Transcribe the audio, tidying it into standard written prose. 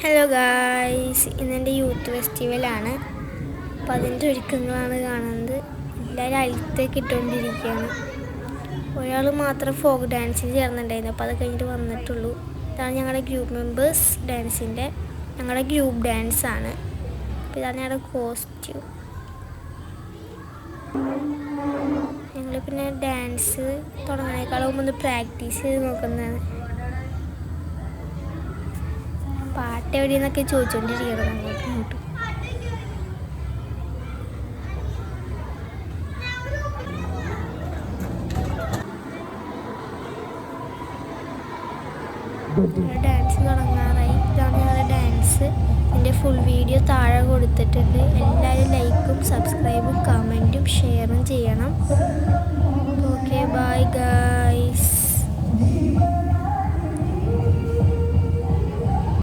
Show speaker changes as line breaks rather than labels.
Hello guys, ഇന്നെൻ്റെ youth ഫെസ്റ്റിവലാണ്. അപ്പോൾ അതിൻ്റെ ഒരുക്കങ്ങളാണ് കാണുന്നത്. എല്ലാവരും അഴുത്തേക്ക് ഇട്ടുകൊണ്ടിരിക്കുകയാണ്. ഒരാൾ മാത്രം ഫോക്ക് ഡാൻസിന് ചേർന്നിട്ടുണ്ടായിരുന്നു. അപ്പോൾ അത് കഴിഞ്ഞിട്ട് വന്നിട്ടുള്ളൂ. ഇതാണ് ഞങ്ങളുടെ ഗ്രൂപ്പ് മെമ്പേഴ്സ് ഡാൻസിൻ്റെ ഞങ്ങളുടെ ഗ്രൂപ്പ് ഡാൻസാണ്. അപ്പോൾ ഇതാണ് ഞങ്ങളുടെ കോസ്റ്റ്യൂം. ഞങ്ങൾ പിന്നെ ഡാൻസ് തുടങ്ങുന്നതിനേക്കാളും ഒന്ന് പ്രാക്ടീസ് ചെയ്ത് നോക്കുന്നതാണ്. പാട്ട് എവിടെയെന്നൊക്കെ ചോദിച്ചുകൊണ്ടിരിക്കണം അങ്ങോട്ടും ഇങ്ങോട്ടും. ഡാൻസ് തുടങ്ങാറായി. ഇതാണ് ഞങ്ങളുടെ ഡാൻസ്. ഇതിൻ്റെ ഫുൾ വീഡിയോ താഴെ കൊടുത്തിട്ടുണ്ട്. എല്ലാവരും ലൈക്കും സബ്സ്ക്രൈബും കമൻറ്റും ഷെയറും ചെയ്യണം. Okay, bye guys.